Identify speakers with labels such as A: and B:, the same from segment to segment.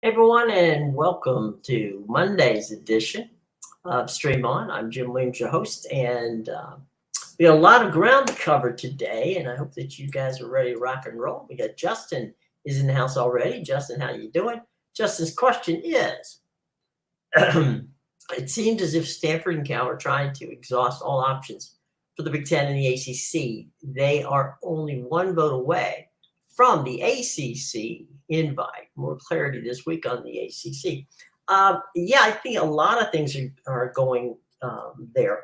A: Hey everyone, and welcome to Monday's edition of Stream On. I'm Jim Williams, your host, and we have a lot of ground to cover today, and I hope that you guys are ready to rock and roll. We got Justin is in the house already. Justin, how you doing? Justin's question is, it seems as if Stanford and Cal are trying to exhaust all options for the Big Ten and the ACC. They are only one vote away from the ACC invite. More clarity this week on the ACC. Yeah, I think a lot of things are going there.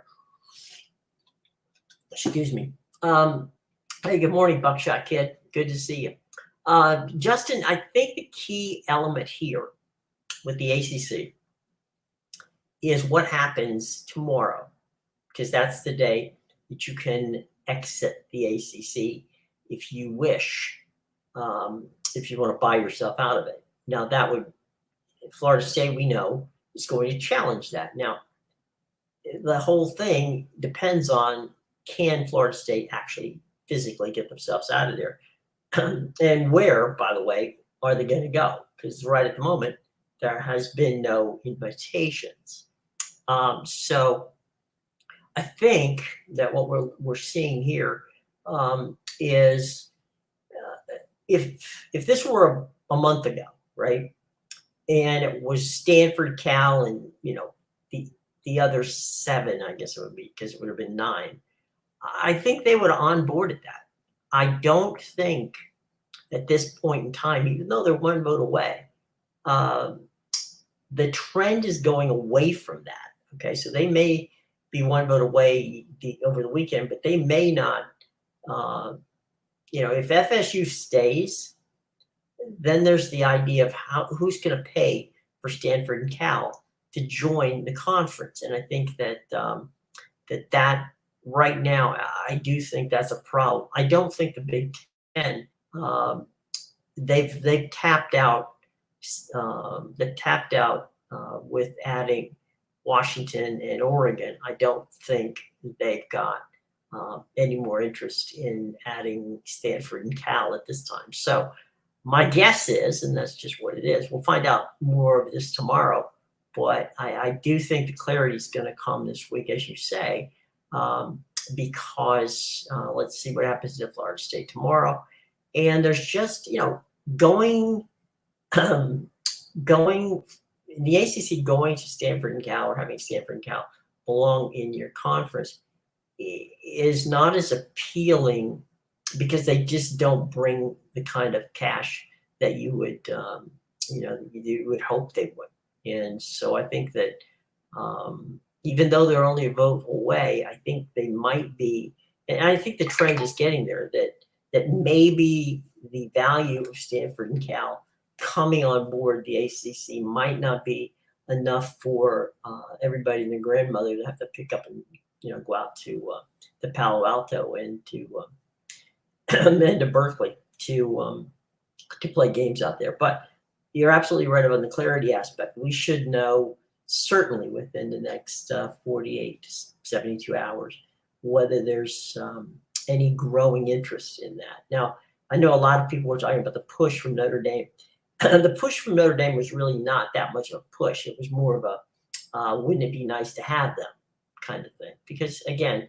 A: Excuse me. Hey, good morning, Buckshot Kid. Good to see you. Justin, I think the key element here with the ACC is what happens tomorrow, because that's the day that you can exit the ACC if you wish. If you want to buy yourself out of it. Now that would, Florida State, we know, is going to challenge that. Now, the whole thing depends on, can Florida State actually physically get themselves out of there? And where, by the way, are they going to go? Because right at the moment, there has been no invitations. So I think that what we're seeing here is, if this were a month ago, right, and it was Stanford, Cal, and the other 7, I guess it would be, because it would have been 9. I think they would have onboarded that. I don't think at this point in time, even though they're one vote away, the trend is going away from that. Okay, so they may be one vote away over the weekend, but they may not. If FSU stays, then there's the idea of who's going to pay for Stanford and Cal to join the conference. And I think that that right now, I do think that's a problem. I don't think the Big Ten, they've tapped out. They tapped out with adding Washington and Oregon. I don't think they've got any more interest in adding Stanford and Cal at this time. So my guess is, and that's just what it is, we'll find out more of this tomorrow, but I do think the clarity is going to come this week, as you say, because let's see what happens to Florida State tomorrow. And there's just, going the ACC going to Stanford and Cal, or having Stanford and Cal belong in your conference, is not as appealing, because they just don't bring the kind of cash that you would, you would hope they would. And so I think that even though they're only a vote away, I think they might be, and I think the trend is getting there, that maybe the value of Stanford and Cal coming on board the ACC might not be enough for everybody and their grandmother to have to pick up and go out to Palo Alto and to and to Berkeley to play games out there. But you're absolutely right about the clarity aspect. We should know certainly within the next 48 to 72 hours whether there's any growing interest in that. Now, I know a lot of people were talking about the push from Notre Dame. The push from Notre Dame was really not that much of a push. It was more of a wouldn't it be nice to have them kind of thing, because again,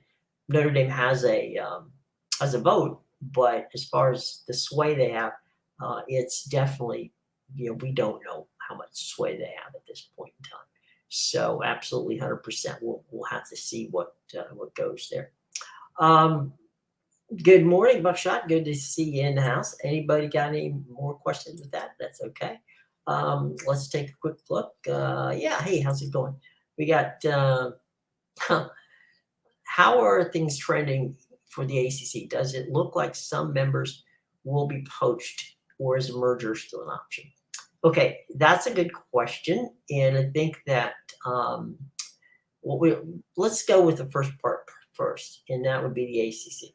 A: Notre Dame has a vote, but as far as the sway they have, it's definitely, we don't know how much sway they have at this point in time. So absolutely 100%, we'll have to see what goes there. Good morning, Buckshot. Good to see you in the house. Anybody got any more questions with that? That's okay. Let's take a quick look. Yeah, hey, how's it going? We got how are things trending for the ACC? Does it look like some members will be poached, or is a merger still an option? Okay, that's a good question, and I think that let's go with the first part first, and that would be the ACC.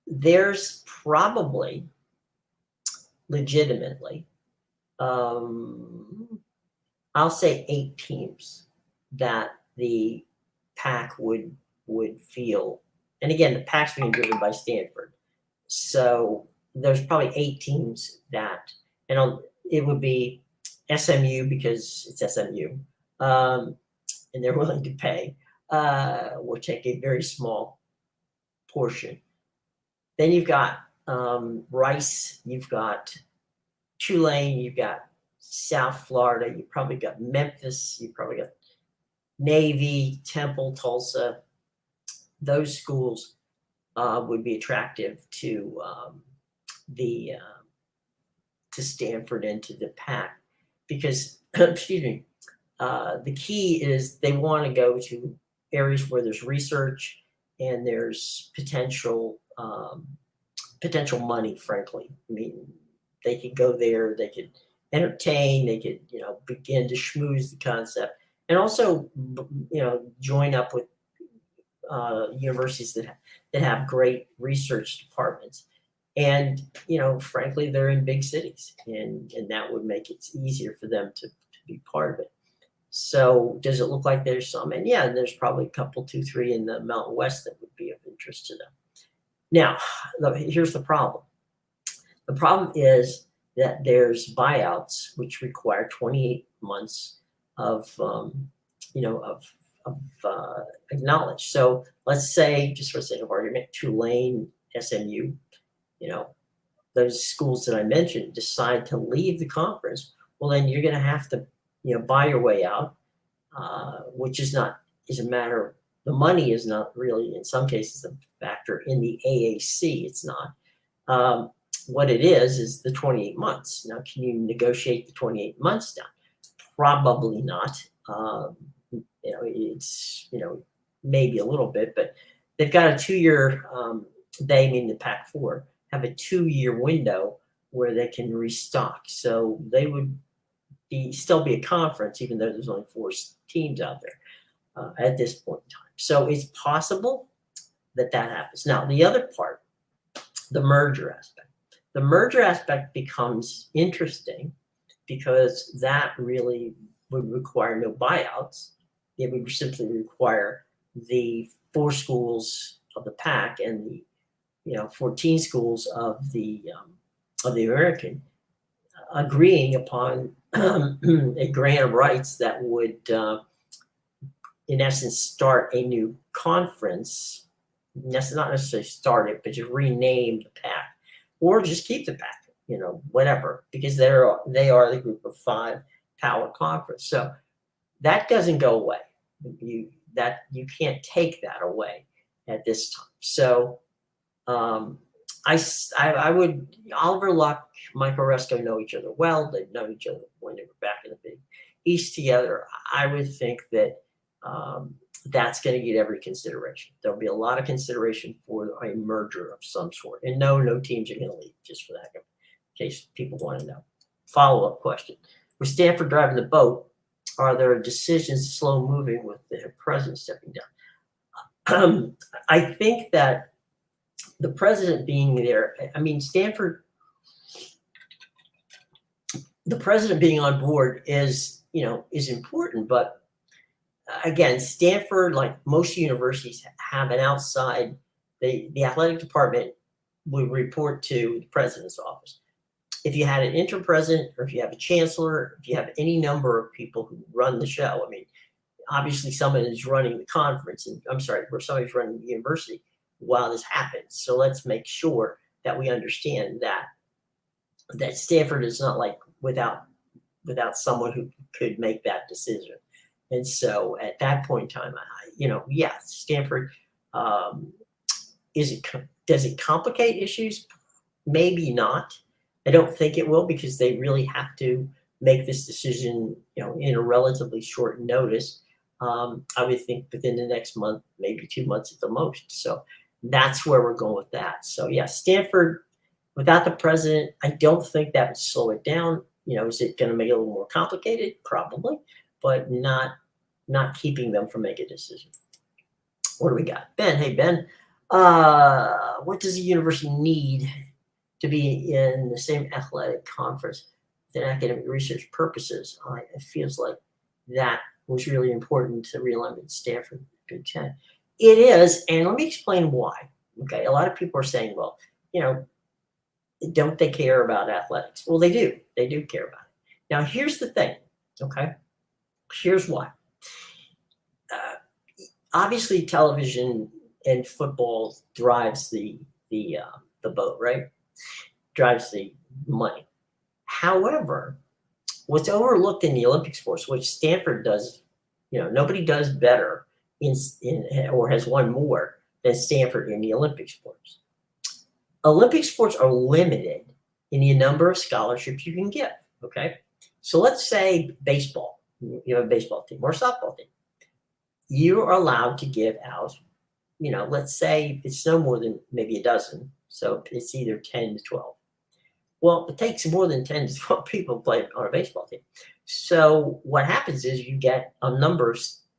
A: There's probably legitimately, I'll say 8 teams that the PAC would feel, and again, the PAC's being driven by Stanford, so there's probably 8 teams that, and it would be SMU because it's SMU, and they're willing to pay, will take a very small portion. Then you've got Rice, you've got Tulane, you've got South Florida, you probably got Memphis, you probably got Navy, Temple, Tulsa. Those schools would be attractive to the to Stanford and to the PAC because, excuse me, the key is they want to go to areas where there's research and there's potential money. Frankly, I mean, they could go there, they could entertain, they could begin to schmooze the concept, and also join up with universities that have great research departments. And frankly, they're in big cities, and that would make it easier for them to be part of it. So does it look like there's some? And yeah, there's probably a couple, 2, 3 in the Mountain West that would be of interest to them. Now, here's the problem. The problem is that there's buyouts which require 28 months of acknowledged. So let's say, just for the sake of argument, Tulane, SMU, those schools that I mentioned decide to leave the conference. Well, then you're going to have to buy your way out, which is a matter. The money is not really, in some cases, a factor. In the AAC, it's not. What it is the 28 months. Now, can you negotiate the 28 months down? Probably not. It's maybe a little bit, but they've got a 2-year. They, meaning the PAC-4, have a 2-year window where they can restock. So they would still be a conference, even though there's only 4 teams out there at this point in time. So it's possible that happens. Now, the other part, the merger aspect. The merger aspect becomes interesting because that really would require no buyouts. It would simply require the 4 schools of the PAC and the 14 schools of the American agreeing upon a grant of rights that would, in essence, start a new conference. Not necessarily start it, but just rename the PAC, or just keep the PAC, whatever, because they are the group of 5 power conference. So that doesn't go away. You can't take that away at this time. So I would, Oliver Luck, Michael Resco know each other well. They've known each other when they were back in the Big East together. I would think that that's going to get every consideration. There'll be a lot of consideration for a merger of some sort. And no teams are going to leave, just for that, in case people want to know. Follow-up question. With Stanford driving the boat, are there decisions slow moving with the president stepping down? I think that the president being there, Stanford, the president being on board is important, but again, Stanford, like most universities, have an outside, the athletic department would report to the president's office. If you had an interim president, or if you have a chancellor, if you have any number of people who run the show, obviously someone is running the conference, or somebody's running the university while this happens. So let's make sure that we understand that Stanford is not like without someone who could make that decision. And so at that point in time, Stanford, does it complicate issues? Maybe not. I don't think it will, because they really have to make this decision, in a relatively short notice. I would think within the next month, maybe 2 months at the most. So that's where we're going with that. So yeah, Stanford, without the president, I don't think that would slow it down. Is it going to make it a little more complicated? Probably, but not keeping them from making a decision. What do we got? Ben, hey Ben, what does a university need to be in the same athletic conference than academic research purposes? It feels like that was really important to realignment Stanford Big Ten. It is, and let me explain why. Okay, a lot of people are saying, well, don't they care about athletics? Well, they do. They do care about it. Now, here's the thing, okay? Here's why. Obviously, television and football drives the boat, right? Drives the money. However, what's overlooked in the Olympic sports, which Stanford does, nobody does better in or has won more than Stanford in the Olympic sports. Olympic sports are limited in the number of scholarships you can give, okay? So let's say baseball, you have a baseball team or a softball team. You are allowed to give out, let's say it's no more than maybe a dozen. So it's either 10 to 12. Well, it takes more than 10 to 12 people to play on a baseball team. So what happens is you get a number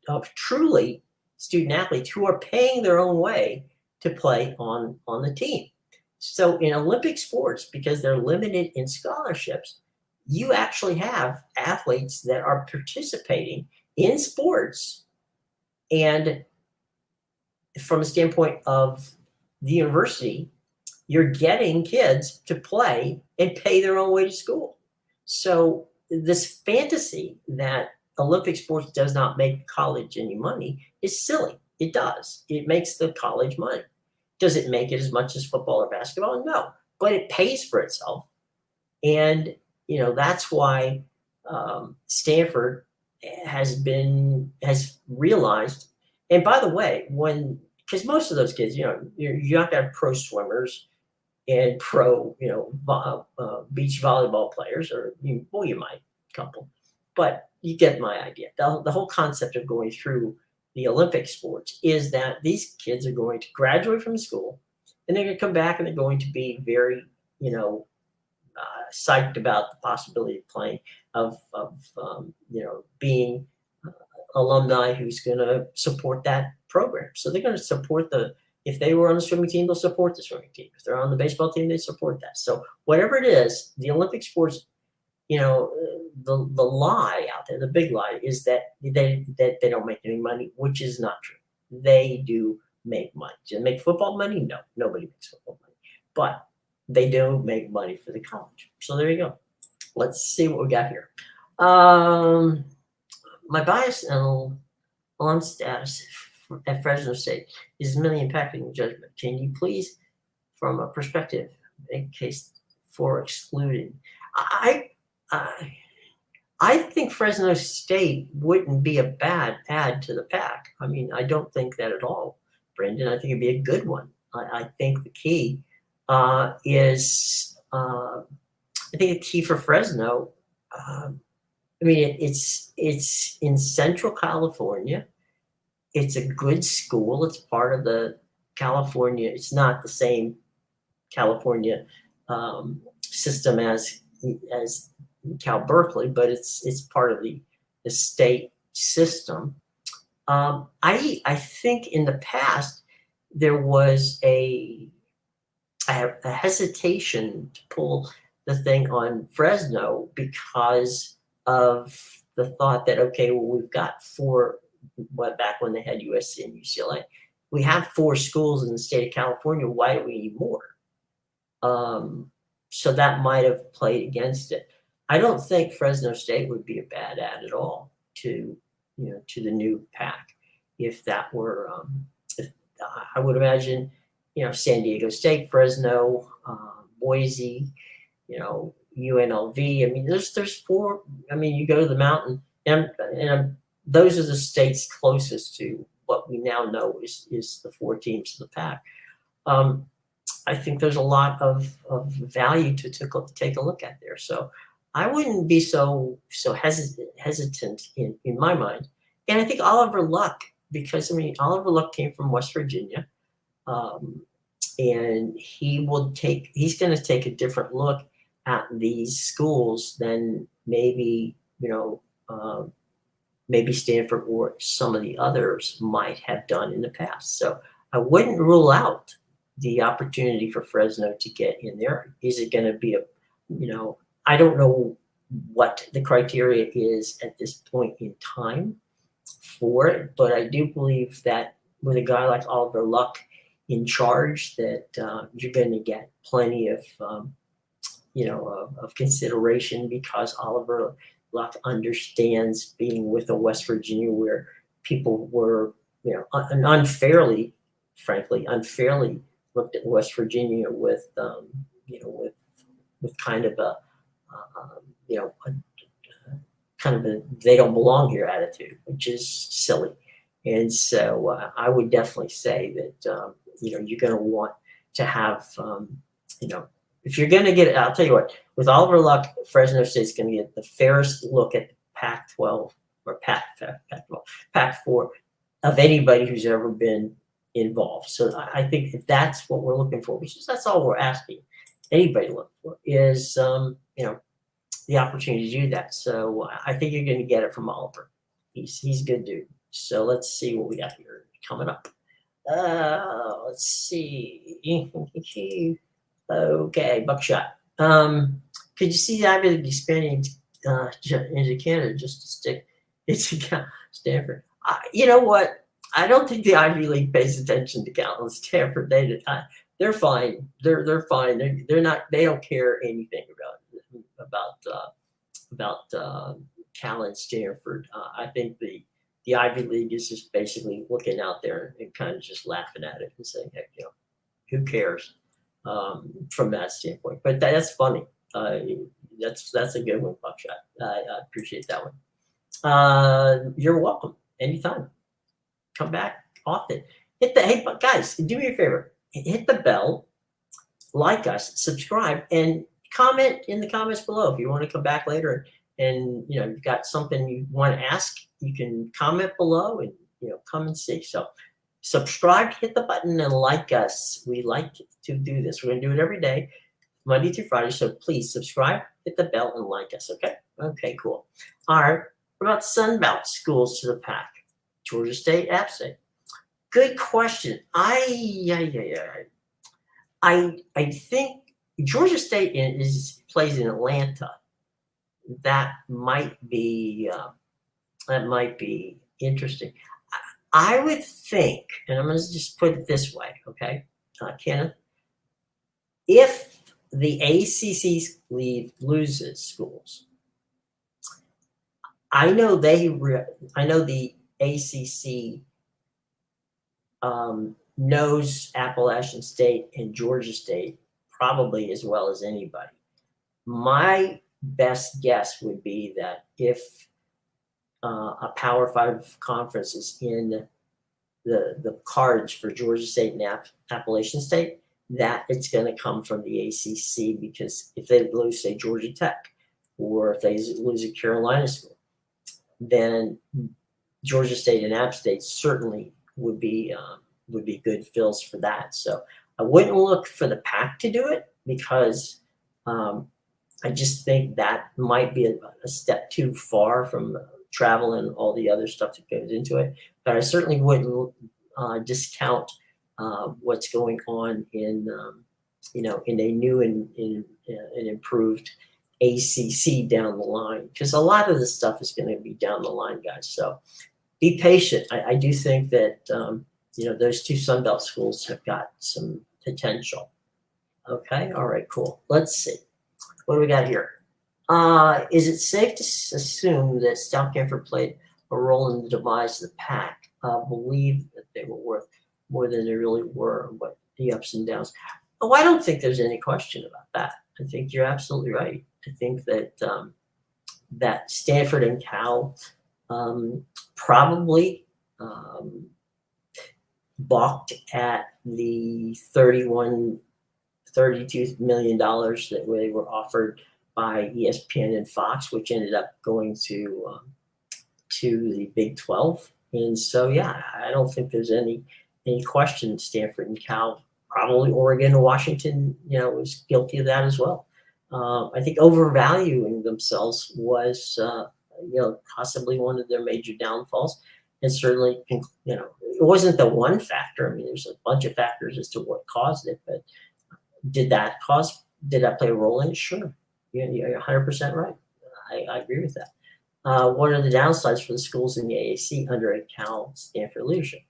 A: of truly student athletes who are paying their own way to play on the team. So in Olympic sports, because they're limited in scholarships, you actually have athletes that are participating in sports. And from a standpoint of the university, you're getting kids to play and pay their own way to school. So this fantasy that Olympic sports does not make college any money is silly. It does. It makes the college money. Does it make it as much as football or basketball? No, but it pays for itself. And, that's why Stanford has realized, and by the way, because most of those kids, you're not going to have pro swimmers and pro, beach volleyball players, or you might, a couple, but you get my idea. The whole concept of going through the Olympic sports is that these kids are going to graduate from school, and they're going to come back and they're going to be very, psyched about the possibility of playing, of being alumni who's going to support that program. So they're going to support if they were on the swimming team, they'll support the swimming team. If they're on the baseball team, they support that. So whatever it is, the Olympic sports, the lie out there, the big lie is that they don't make any money, which is not true. They do make money. Do they make football money? No, nobody makes football money. But they do make money for the college. So there you go. Let's see what we got here. My bias and alum status at Fresno State is mainly impacting judgment. Can you please, from a perspective, in case for excluding? I think Fresno State wouldn't be a bad add to the pack. I mean, I don't think that at all, Brendan. I think it'd be a good one. I think the key is, I think the key for Fresno, it's in Central California. It's a good school. It's part of the California. It's not the same California system as Cal Berkeley, but it's part of the state system. I think in the past there was a hesitation to pull the thing on Fresno because of the thought that, okay, well, we've got four, back when they had USC and UCLA, we have 4 schools in the state of California. Why do we need more? So that might have played against it. I don't think Fresno State would be a bad add at all to the new pack. If that were, I would imagine, San Diego State, Fresno, Boise, UNLV. I mean, there's 4. I mean, you go to the mountain, and those are the states closest to what we now know is the 4 teams of the pack. I think there's a lot of value to take a look at there. So I wouldn't be so hesitant in my mind. And I think Oliver Luck, because Oliver Luck came from West Virginia, and he's going to take a different look at these schools than maybe Stanford or some of the others might have done in the past. So I wouldn't rule out the opportunity for Fresno to get in there. Is it going to be I don't know what the criteria is at this point in time for it, but I do believe that with a guy like Oliver Luck in charge, that you're going to get plenty of of consideration, because Oliver Luck understands being with a West Virginia where people were, frankly, unfairly looked at West Virginia with, with kind of a kind of a they don't belong here attitude, which is silly. And so I would definitely say that, you're going to want to have, if you're going to get, I'll tell you what, with Oliver Luck, Fresno State's going to get the fairest look at Pac-12 or Pac-4 of anybody who's ever been involved. So I think that's what we're looking for, which is that's all we're asking anybody to look for is, the opportunity to do that. So I think you're going to get it from Oliver. He's a good dude. So let's see what we got here coming up. Let's see. Okay, buckshot. Could you see the Ivy League expanding into Canada just to stick into Stanford? You know what? I don't think the Ivy League pays attention to Cal and Stanford. They're fine. They're fine. They're not. They don't care anything about Cal and Stanford. I think the Ivy League is just basically looking out there and kind of just laughing at it and saying, heck, who cares from that standpoint? But that's funny. That's a good one, Buckshot. I appreciate that one. You're welcome. Anytime. Come back often. Hey, guys, do me a favor. Hit the bell, like us, subscribe, and comment in the comments below. If you want to come back later and you've got something you want to ask, you can comment below and come and see. So subscribe, hit the button, and like us. We like to do this. We're going to do it every day, Monday through Friday. So please subscribe, hit the bell, and like us. Okay, cool. All right. What about Sunbelt schools to the Pac? Georgia State, App State. Good question. I think Georgia State plays in Atlanta. That might be interesting. I would think, and I'm going to just put it this way, okay, Kenneth, if the ACC loses schools, I know the ACC knows Appalachian State and Georgia State probably as well as anybody. My best guess would be that if a Power 5 conference is in the cards for Georgia State and Appalachian State, that it's going to come from the ACC, because if they lose, say, Georgia Tech, or if they lose a Carolina school, then Georgia State and App State certainly would be good fills for that. So I wouldn't look for the Pac to do it, because I just think that might be a step too far from travel and all the other stuff that goes into it. But I certainly wouldn't discount what's going on in a new and improved ACC down the line, because a lot of this stuff is going to be down the line, guys. So be patient. I do think that those two Sunbelt schools have got some potential. Okay, all right, cool. Let's see. What do we got here? Is it safe to assume that Stanford played a role in the demise of the Pac? Believe that they were worth more than they really were, but the ups and downs. Oh, I don't think there's any question about that. I think you're absolutely right. I think that that Stanford and Cal probably balked at the $32 million that they were offered by ESPN and Fox, which ended up going to the Big 12. And so, yeah, I don't think there's any question Stanford and Cal, probably Oregon and Washington, was guilty of that as well. I think overvaluing themselves was, possibly one of their major downfalls. And certainly, it wasn't the one factor. I mean, there's a bunch of factors as to what caused it, but did that play a role in it? Sure. You're 100% right. I agree with that. What are the downsides for the schools in the AAC under a Cal Stanford leadership?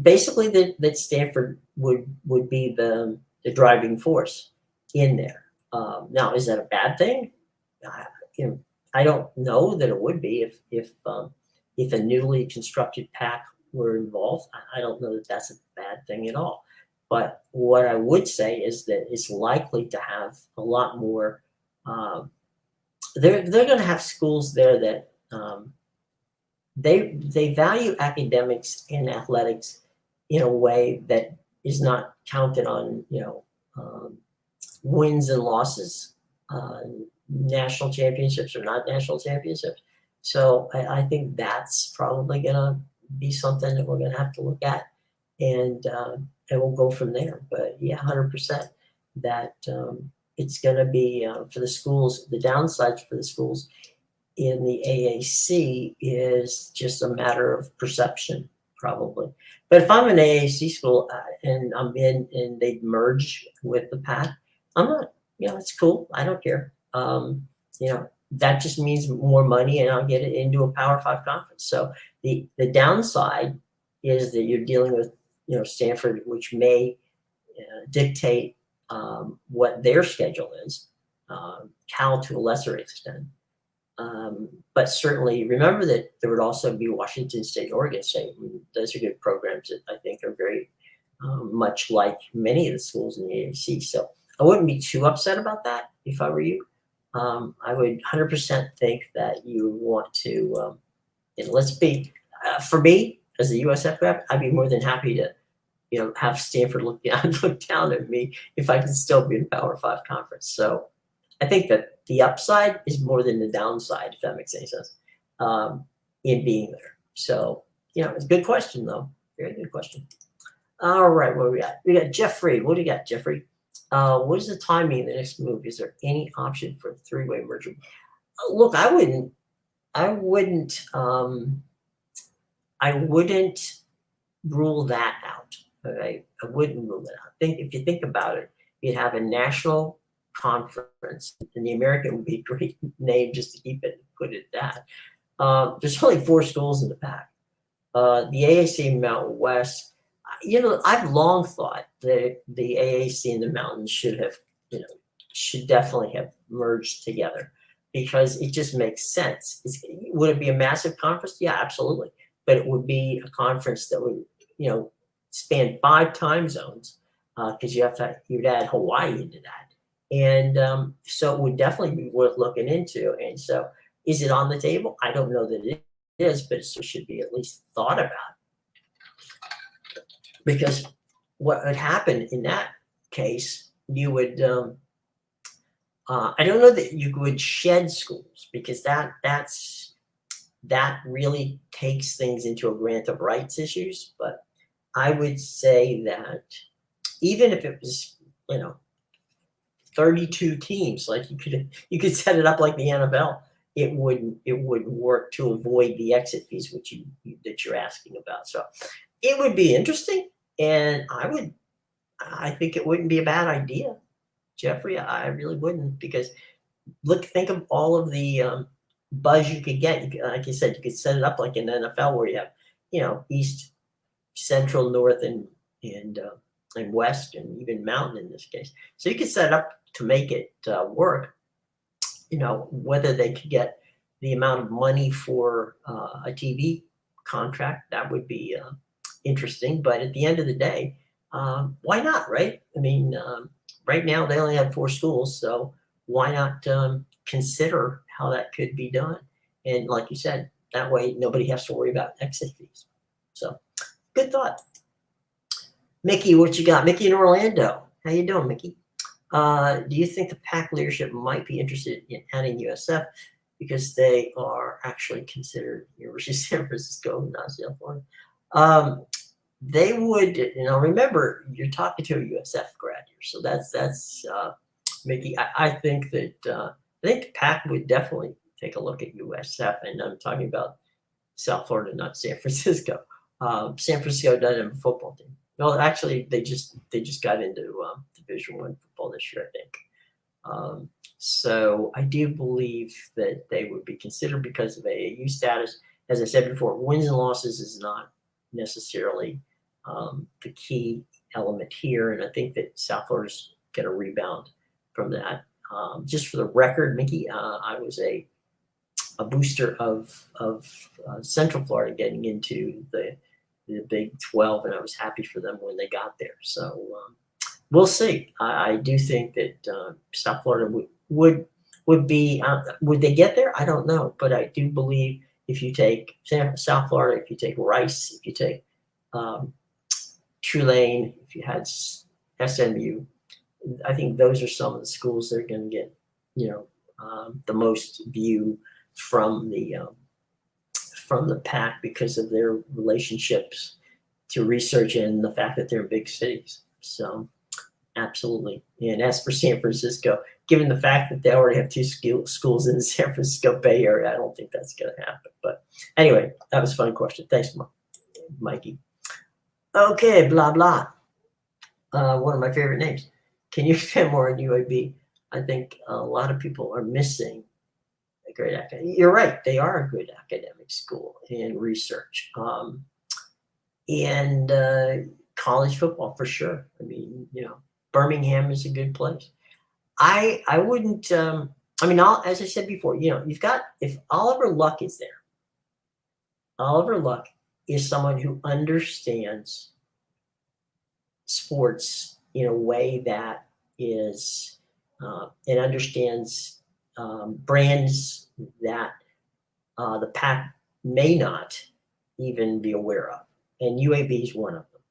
A: Basically, that Stanford would be the the driving force in there. Now, is that a bad thing? You know, I don't know that it would be if a newly constructed PAC were involved. I don't know that that's a bad thing at all. But what I would say is that it's likely to have a lot more. They're going to have schools there that they value academics and athletics in a way that is not counted on, wins and losses, national championships or not national championships. So I think that's probably going to be something that we're going to have to look at, and we'll go from there. But yeah, 100% that it's going to be for the schools. The downsides for the schools in the AAC is just a matter of perception, probably. But if I'm an AAC school and I'm in and they merge with the PAC, I'm not, it's cool. I don't care. That just means more money and I'll get it into a Power 5 conference. So the downside is that you're dealing with, Stanford, which may dictate what their schedule is, Cal to a lesser extent. But certainly remember that there would also be Washington State, Oregon State. Those are good programs that I think are very much like many of the schools in the AAC. So I wouldn't be too upset about that if I were you. I would 100% think that you want to, let's be, for me as a USF rep, I'd be more than happy to, have Stanford look down at me if I can still be in Power 5 conference. So I think that the upside is more than the downside, if that makes any sense, in being there. So, it's a good question, though. Very good question. All right, what do we got? We got Jeffrey. What do you got, Jeffrey? What is the timing of the next move? Is there any option for a three-way merger? Look, I wouldn't rule that out. Okay, I wouldn't rule that out. If you think about it, you'd have a national conference, and the American would be a great name just to keep it, put it at that. There's only 4 schools in the PAC. The AAC Mountain West, I've long thought that the AAC and the Mountains should definitely have merged together because it just makes sense. Would it be a massive conference? Yeah, absolutely. But it would be a conference that would, span 5 time zones because you'd add Hawaii into that. And so it would definitely be worth looking into. And so is it on the table? I don't know that it is, but it should be at least thought about. Because what would happen in that case, you would, I don't know that you would shed schools because that really takes things into a grant of rights issues. But I would say that even if it was, 32 teams, like you could set it up like the NFL, it would work to avoid the exit fees, which that you're asking about. So it would be interesting, and I think it wouldn't be a bad idea, Jeffrey. I really wouldn't, because think of all of the buzz you could get. Like you said, you could set it up like in the NFL where you have, East, Central, North, and West, and even Mountain in this case. So you could set it up to make it work. Whether they could get the amount of money for a TV contract, that would be interesting. But at the end of the day, why not, right? I mean, right now they only have 4 schools, so why not consider how that could be done? And like you said, that way nobody has to worry about exit fees. So good thought. Mickey, what you got? Mickey in Orlando. How you doing, Mickey? Do you think the PAC leadership might be interested in adding USF because they are actually considered University of San Francisco, not Stanford? They would, remember, you're talking to a USF grad here. So that's Mickey. I think that the PAC would definitely take a look at USF, and I'm talking about South Florida, not San Francisco. San Francisco doesn't have a football team. No, actually, they just got into Division I football this year, I think. So I do believe that they would be considered because of AAU status. As I said before, wins and losses is not necessarily the key element here, and I think that South Florida's going to rebound from that. Just for the record, Mickey, I was a booster of Central Florida getting into the Big 12, and I was happy for them when they got there. So we'll see. I do think that South Florida would be would they get there? I don't know, but I do believe if you take South Florida, if you take Rice, if you take Tulane, if you had SMU, I think those are some of the schools that are going to get the most view from the pack because of their relationships to research and the fact that they're in big cities. So absolutely. And as for San Francisco, given the fact that they already have two schools in the San Francisco Bay Area, I don't think that's going to happen. But anyway, that was a fun question. Thanks, Mikey. Okay, blah, blah. One of my favorite names. Can you expand more on UAB? I think a lot of people are missing a great academic. You're right. They are a good academic school in research. And college football for sure. I mean, Birmingham is a good place. I wouldn't, as I said before, you've got, if Oliver Luck is there, Oliver Luck is someone who understands sports in a way that is, and understands brands that the pack may not even be aware of. And UAB is one of them.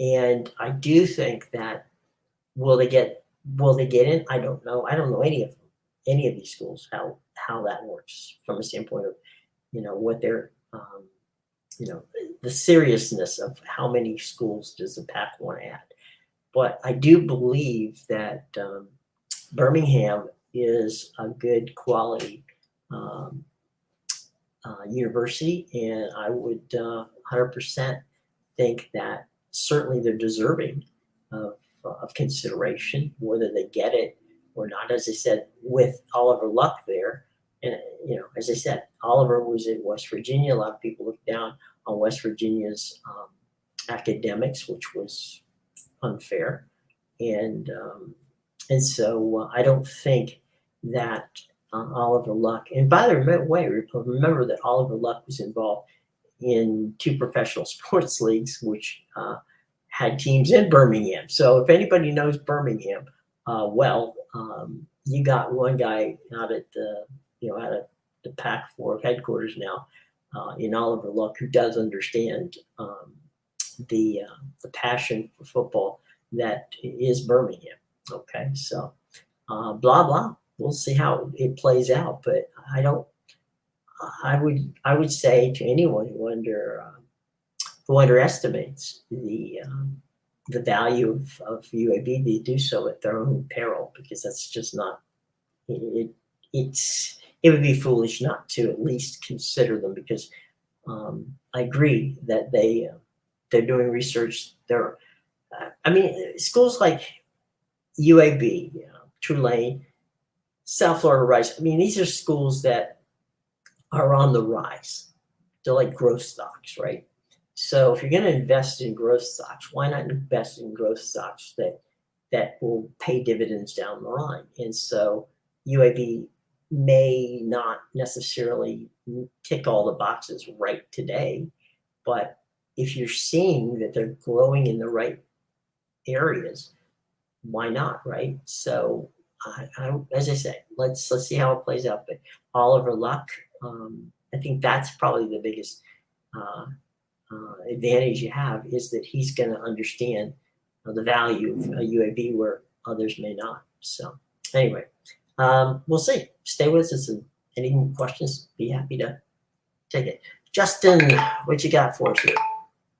A: And I do think that will they get in? I don't know. I don't know any of these schools, how that works from a standpoint of, what they're, the seriousness of how many schools does the pack want to add. But I do believe that Birmingham is a good quality university, and I would 100% think that certainly they're deserving of consideration, whether they get it or not. As I said, with Oliver Luck there, and as I said, Oliver was at West Virginia. A lot of people look down on West Virginia's academics, which was unfair, and so I don't think that Oliver Luck. And by the way, remember that Oliver Luck was involved in 2 professional sports leagues, which had teams in Birmingham. So if anybody knows Birmingham, you got one guy out at the Pac-4 headquarters now in Oliver Luck who does understand the passion for football that is Birmingham. Okay, so blah blah. We'll see how it plays out, but I would say to anyone who underestimates the value of UAB, they do so at their own peril, because that's just not it. It would be foolish not to at least consider them, because I agree that they're doing research. Schools like UAB, Tulane, South Florida Rice. These are schools that are on the rise. They're like growth stocks, right? So if you're going to invest in growth stocks, why not invest in growth stocks that will pay dividends down the line? And so UAB may not necessarily tick all the boxes right today, but if you're seeing that they're growing in the right areas, why not, right? So as I said, let's see how it plays out. But Oliver Luck, I think that's probably the biggest advantage you have, is that he's going to understand the value of a UAB where others may not. So anyway, we'll see. Stay with us, and any questions, be happy to take it. Justin, what you got for us here?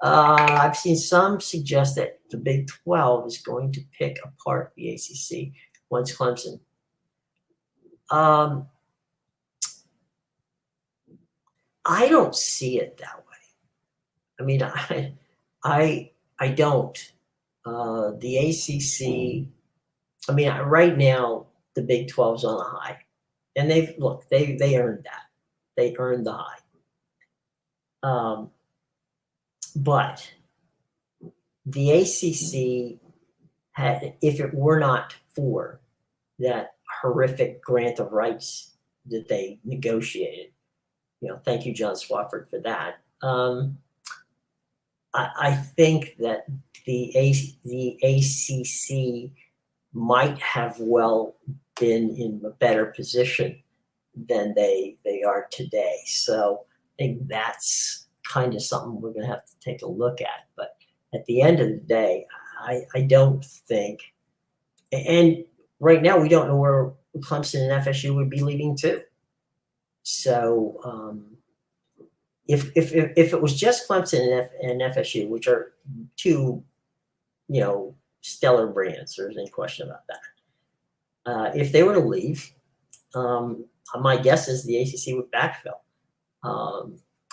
A: I've seen some suggest that the Big 12 is going to pick apart the ACC once Clemson. I don't see it that way. I don't. The ACC. Right now the Big 12's on a high, and they earned that. They earned the high. But the ACC had, if it were not for that horrific grant of rights that they negotiated, thank you, John Swafford, for that. I think that the ACC might have well been in a better position than they are today. So I think that's kind of something we're going to have to take a look at. But at the end of the day, I don't think, and right now we don't know where Clemson and FSU would be leading to. So if it was just Clemson and FSU, which are two, stellar brands, there's any question about that. If they were to leave, my guess is the ACC would backfill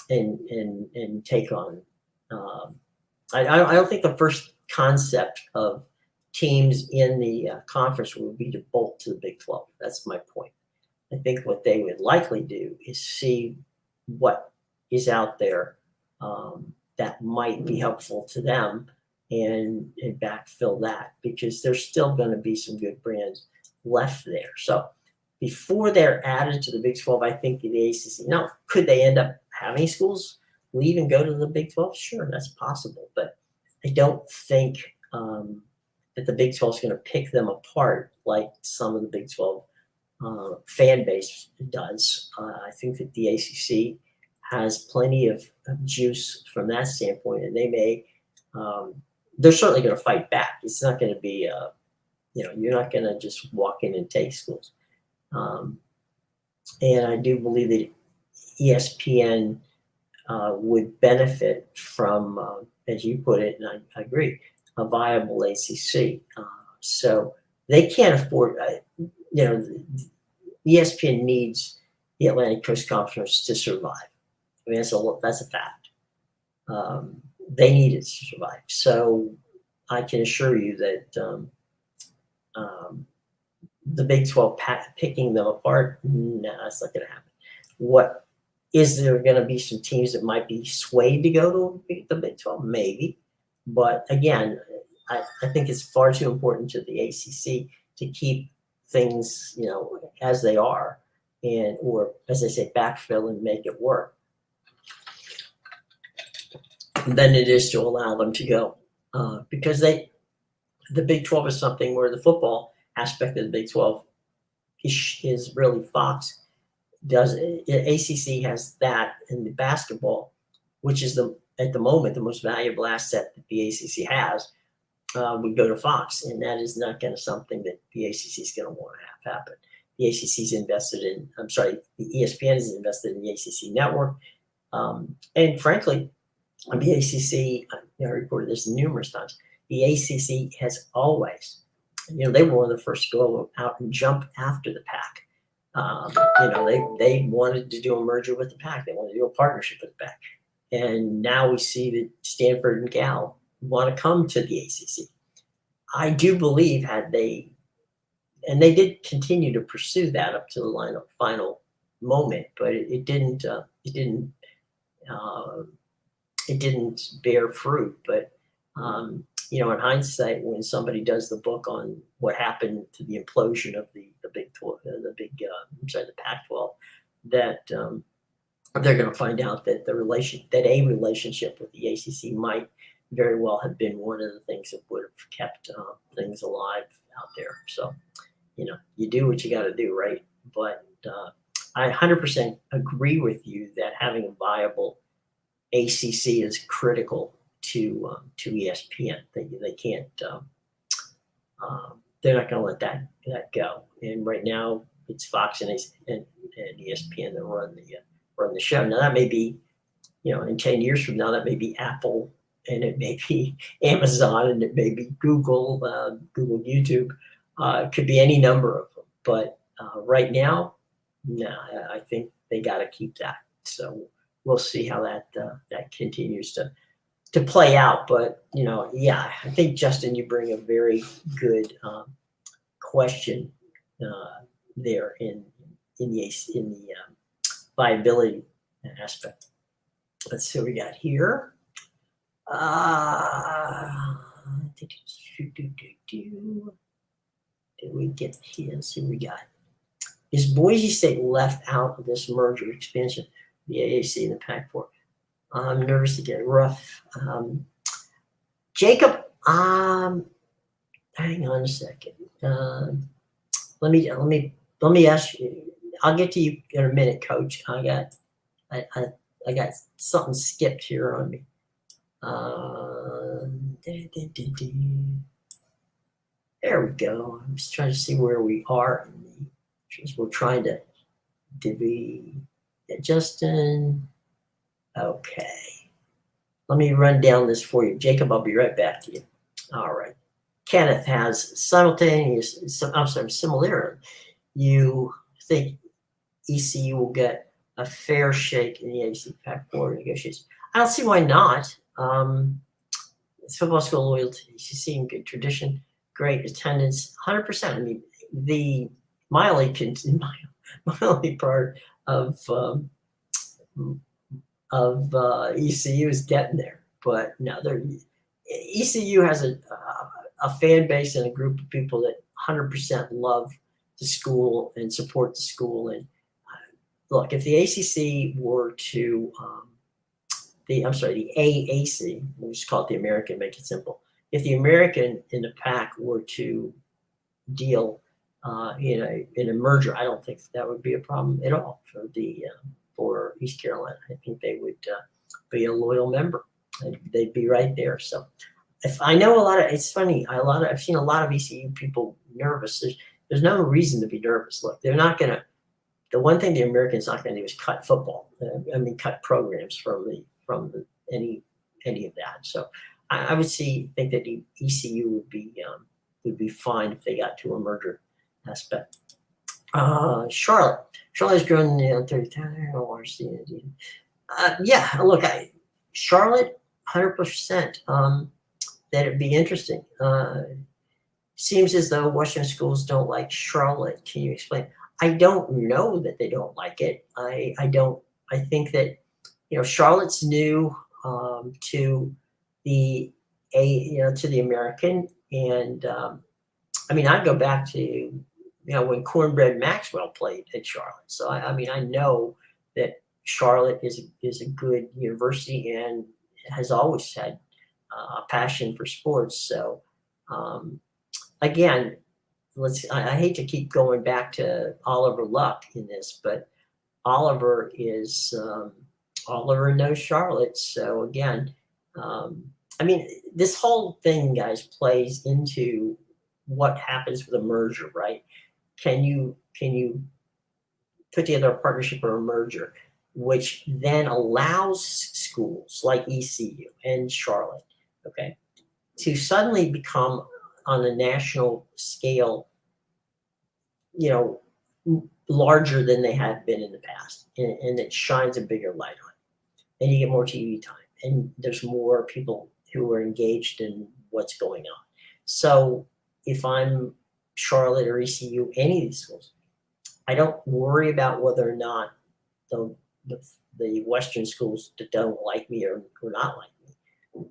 A: and take on. I don't think the first concept of teams in the conference would be to bolt to the Big 12. That's my point. I think what they would likely do is see what is out there that might be helpful to them and backfill that, because there's still going to be some good brands left there. So before they're added to the Big 12, I think the ACC, now, could they end up having schools leave and go to the Big 12? Sure, that's possible. But I don't think that the Big 12 is going to pick them apart like some of the Big 12 fan base does. I think that the ACC has plenty of juice from that standpoint, and they may, they're certainly going to fight back. It's not going to be, you're not going to just walk in and take schools. And I do believe that ESPN would benefit from, as you put it, and I agree, a viable ACC. So they can't afford, ESPN needs the Atlantic Coast Conference to survive. I mean, that's a fact. They need it to survive. So I can assure you that the Big 12 picking them apart, no, that's not going to happen. What is there going to be some teams that might be swayed to go to the Big 12? Maybe. But again, I think it's far too important to the ACC to keep things, as they are, or as I say, backfill and make it work, than it is to allow them to go, because the Big 12 is something where the football aspect of the Big 12 is really Fox. ACC has that, in the basketball, which is at the moment the most valuable asset that the ACC has, would go to Fox, and that is not going to something that the ACC is going to want to have happen. The ACC is invested in, the ESPN is invested in the ACC network, and frankly, the ACC, I reported this numerous times, the ACC has always, they were one of the first to go out and jump after the PAC. They wanted to do a merger with the PAC. They wanted to do a partnership with the PAC. And now we see that Stanford and Cal want to come to the ACC. I do believe they did continue to pursue that up to the final moment, but it didn't bear fruit. But in hindsight, when somebody does the book on what happened to the implosion of the Big 12, the Pac-12, that they're going to find out that a relationship with the ACC might very well have been one of the things that would have kept things alive out there. So, you do what you got to do, right? But I 100% agree with you that having a viable ACC is critical to ESPN. They can't. They're not going to let that go. And right now, it's Fox and ESPN that run the show. Now that may be, in 10 years from now, that may be Apple, and it may be Amazon, and it may be Google, YouTube. It could be any number of them. But right now, no, I think they got to keep that. So we'll see how that continues to play out. But I think, Justin, you bring a very good question there in the viability aspect. Let's see what we got here. Did we get here? Let's see what we got. Is Boise State left out of this merger expansion? The AAC and the Pac-4. I'm nervous to get rough. Jacob, hang on a second. Let me ask you. I'll get to you in a minute, Coach. I got something skipped here on me. There we go. I'm just trying to see where we are. We're trying to be Justin. Okay. Let me run down this for you. Jacob, I'll be right back to you. All right. Kenneth has similarity. You think ECU will get a fair shake in the AAC Pac-4 negotiations? I don't see why not. It's football school loyalty, ACC, good tradition, great attendance, 100%. I mean, my only part of ECU is getting there, but no, ECU has a fan base and a group of people that 100% love the school and support the school. And look, if the ACC were to the AAC, we'll just call it the American, make it simple. If the American in the PAC were to deal in a merger, I don't think that would be a problem at all for East Carolina. I think they would be a loyal member. They'd be right there. So if I know it's funny. I've seen a lot of ECU people nervous. There's no reason to be nervous. Look, they're not going to. The one thing the Americans not going to do is cut football. Cut programs from any of that. So I would think that the ECU would be fine if they got to a merger aspect. Charlotte's grown 30 times. I don't want to see it. Yeah, look, Charlotte, 100%. That it'd be interesting. Seems as though Western schools don't like Charlotte. Can you explain? I don't know that they don't like it. I think that Charlotte's new to the American, and I'd go back to when Cornbread Maxwell played at Charlotte. So I know that Charlotte is a good university and has always had a passion for sports. So again, I hate to keep going back to Oliver Luck in this, but Oliver knows Charlotte. So again, this whole thing, guys, plays into what happens with a merger, right? Can you put together a partnership or a merger, which then allows schools like ECU and Charlotte, okay, to suddenly become on a national scale, larger than they have been in the past, and it shines a bigger light on it, and you get more TV time, and there's more people who are engaged in what's going on. So if I'm Charlotte or ECU, any of these schools, I don't worry about whether or not the Western schools that don't like me or not like me.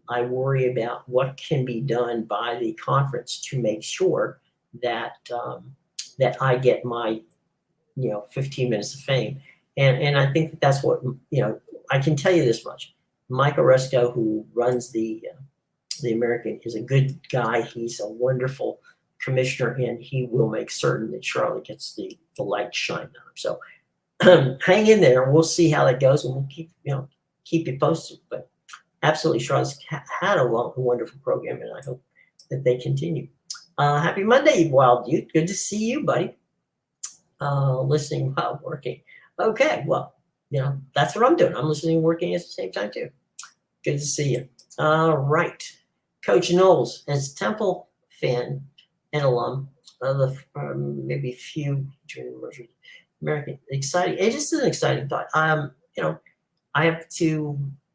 A: I worry about what can be done by the conference to make sure that that I get my 15 minutes of fame, and I think that's what I can tell you this much. Mike Oresco, who runs the American, is a good guy. He's a wonderful commissioner, and he will make certain that Charlotte gets the light shined on him. So hang in there. We'll see how that goes, and we'll keep you posted. But absolutely, Charlotte's had a wonderful program, and I hope that they continue. Happy Monday, Wild Youth. Good to see you, buddy. Listening while working. Okay, well, that's what I'm doing. I'm listening and working at the same time too. Good to see you. All right. Coach Knowles, as a Temple fan and alum, maybe few during the merger, American, exciting. It just is an exciting thought. I have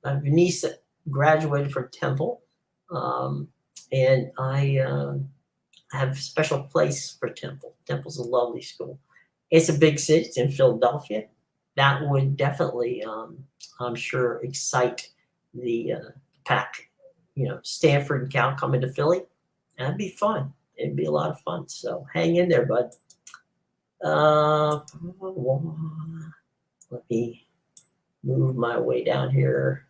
A: a niece that graduated from Temple, and I have a special place for Temple. Temple's a lovely school. It's a big city. It's in Philadelphia. That would definitely, I'm sure, excite the PAC, Stanford and Cal coming to Philly. That'd be fun. It'd be a lot of fun. So hang in there, bud. Let me move my way down here.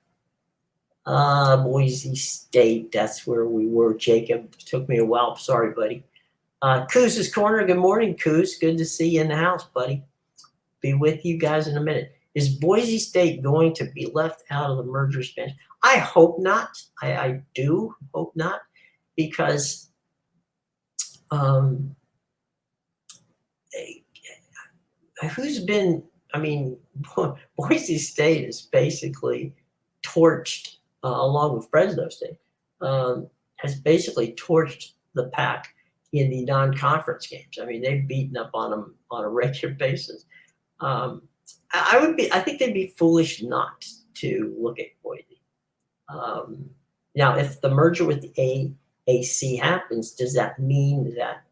A: Boise State, that's where we were. Jacob, took me a while. Sorry, buddy. Coos' Corner, good morning, Coos. Good to see you in the house, buddy. Be with you guys in a minute. Is Boise State going to be left out of the merger expansion? I hope not. I do hope not, because Boise State is basically torched, along with Fresno State, has basically torched the pack in the non-conference games. I mean, they've beaten up on them on a regular basis. I think they'd be foolish not to look at Boise. Now, if the merger with the AAC happens, does that mean that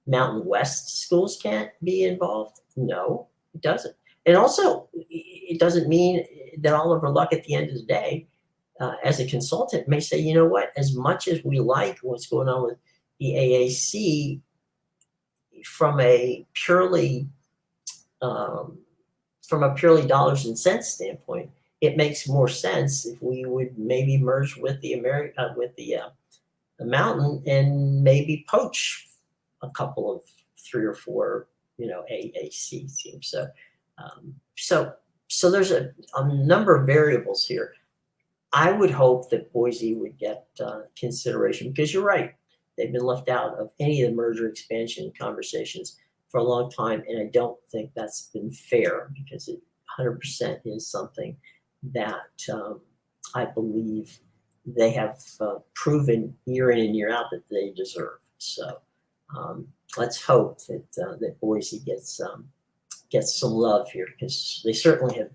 A: Mountain West schools can't be involved? No, it doesn't. And also, it doesn't mean that Oliver Luck at the end of the day, as a consultant, may say, you know what, as much as we like what's going on with the AAC, from a purely dollars and cents standpoint, it makes more sense if we would maybe merge with the Mountain and maybe poach a couple of 3 or 4 AAC teams. So there's a number of variables here. I would hope that Boise would get consideration, because you're right, they've been left out of any of the merger expansion conversations for a long time, and I don't think that's been fair, because it 100% is something that I believe they have proven year in and year out that they deserve. So let's hope that Boise gets some love here, because they certainly have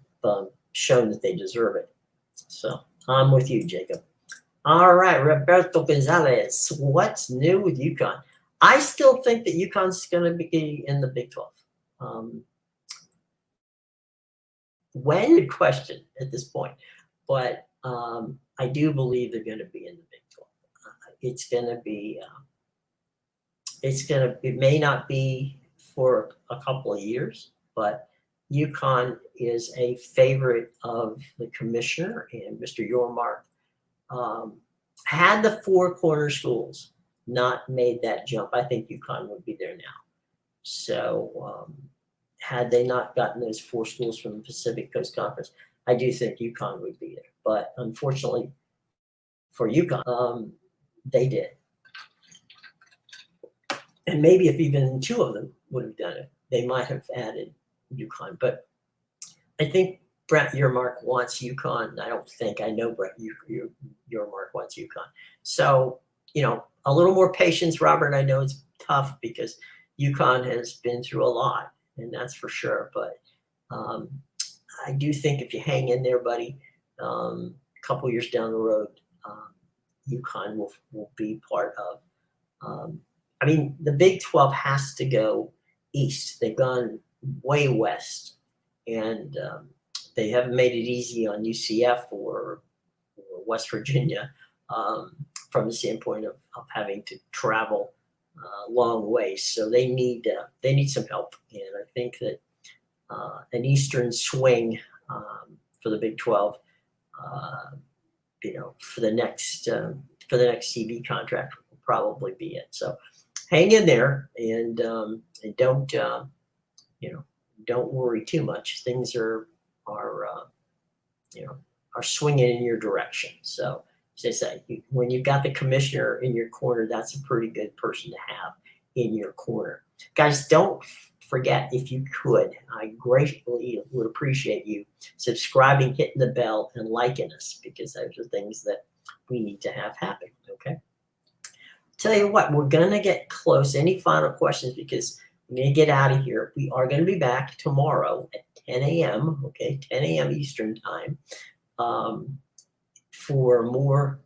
A: shown that they deserve it. So I'm with you, Jacob. All right, Roberto Gonzalez, what's new with UConn? I still think that UConn's going to be in the Big 12. When? Good question at this point, but I do believe they're going to be in the Big 12. It may not be for a couple of years, but UConn is a favorite of the commissioner and Mr. Yormark. Had the 4 corner schools not made that jump, I think UConn would be there now. So had they not gotten those 4 schools from the Pacific Coast Conference, I do think UConn would be there. But unfortunately for UConn, they did. And maybe if even 2 of them would have done it, they might have added UConn. But I think Brett Yormark wants UConn. I know Brett Yormark wants UConn. So, a little more patience, Robert. I know it's tough because UConn has been through a lot, and that's for sure. But I do think if you hang in there, buddy, a couple years down the road, UConn will be part of. The Big 12 has to go east. They've gone way west, and they haven't made it easy on UCF or West Virginia from the standpoint of having to travel long ways. So they need some help, and I think that an eastern swing for the Big 12, for the next TV contract will probably be it. So hang in there, and don't worry too much. Things are swinging in your direction. So as I say, when you've got the commissioner in your corner, that's a pretty good person to have in your corner. Guys, don't forget, if you could, I greatly would appreciate you subscribing, hitting the bell, and liking us, because those are things that we need to have happen. Okay. Tell you what, we're going to get close. Any final questions? Because we're going to get out of here. We are going to be back tomorrow at 10 a.m. Okay, 10 a.m. Eastern time, for more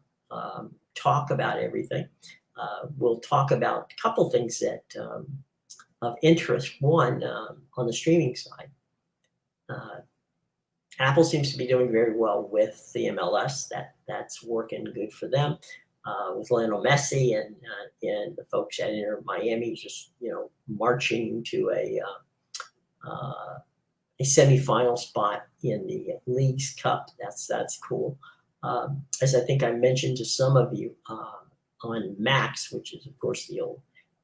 A: talk about everything. We'll talk about a couple things that of interest. One, on the streaming side, Apple seems to be doing very well with the MLS. That's working good for them. With Lionel Messi and the folks at Inter Miami just marching to a semifinal spot in the Leagues Cup. That's cool. As I think I mentioned to some of you on Max, which is of course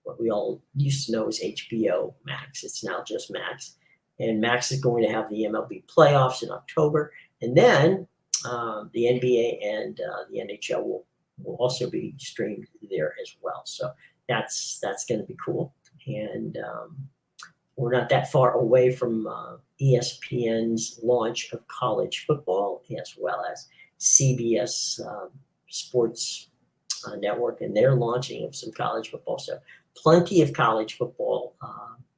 A: what we all used to know as HBO Max. It's now just Max. And Max is going to have the MLB playoffs in October. And then the NBA and the NHL will also be streamed there as well. So that's going to be cool. And we're not that far away from ESPN's launch of college football, as well as CBS Sports Network and their launching of some college football. So plenty of college football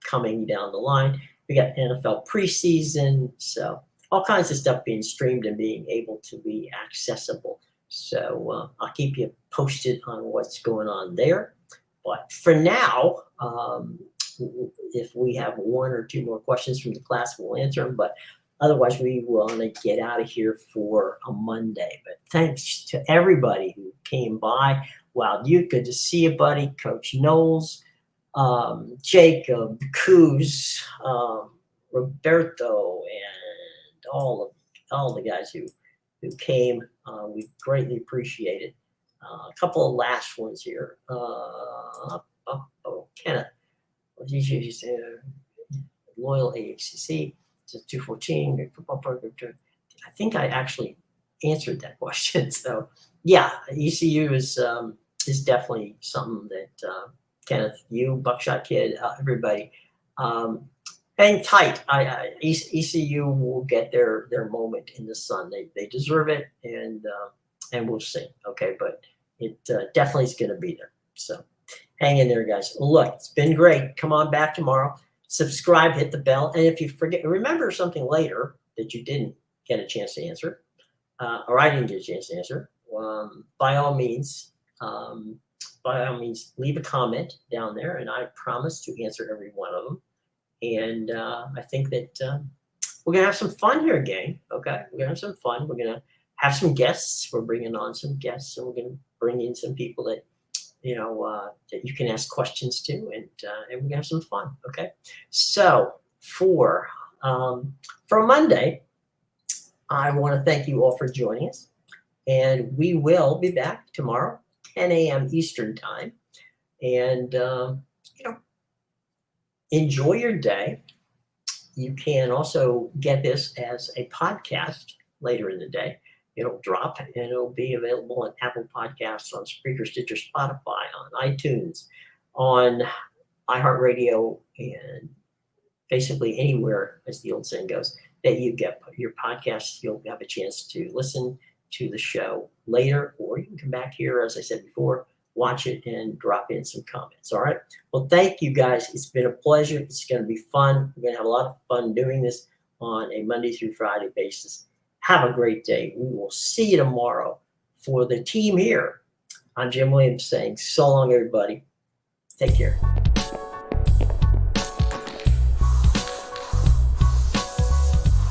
A: coming down the line. We got NFL preseason, so all kinds of stuff being streamed and being able to be accessible. So I'll keep you posted on what's going on there. But for now, if we have one or two more questions from the class, we'll answer them. But otherwise, we want to get out of here for a Monday. But thanks to everybody who came by. Wow, good to see you, buddy. Coach Knowles, Jacob, Kuz, Roberto, and all the guys who came. We greatly appreciate it. A couple of last ones here. Kenneth, loyal AAC, 214, great football program. I think I actually answered that question. So yeah, ECU is definitely something that Kenneth, you, Buckshot Kid, everybody, hang tight. ECU will get their moment in the sun. They deserve it, and we'll see. Okay, but it definitely is going to be there. So hang in there, guys. Look, it's been great. Come on back tomorrow. Subscribe, hit the bell, and if you remember something later that you didn't get a chance to answer, or I didn't get a chance to answer, by all means, leave a comment down there, and I promise to answer every one of them. And I think that we're going to have some fun here, gang. Okay, we're going to have some fun. We're going to have some guests. We're bringing on some guests, and we're going to bring in some people that that you can ask questions to, and we're going to have some fun. Okay, so for Monday, I want to thank you all for joining us, and we will be back tomorrow, 10 a.m. Eastern time, and enjoy your day. You can also get this as a podcast later in the day. It'll drop and it'll be available on Apple Podcasts, on Spreaker, Stitcher, Spotify, on iTunes, on iHeartRadio, and basically anywhere, as the old saying goes, that you get your podcasts. You'll have a chance to listen to the show later, or you can come back here, as I said before, watch it and drop in some comments. All right. Well, thank you guys. It's been a pleasure. It's going to be fun. We're going to have a lot of fun doing this on a Monday through Friday basis. Have a great day. We will see you tomorrow. For the team here, I'm Jim Williams saying so long, everybody. Take care.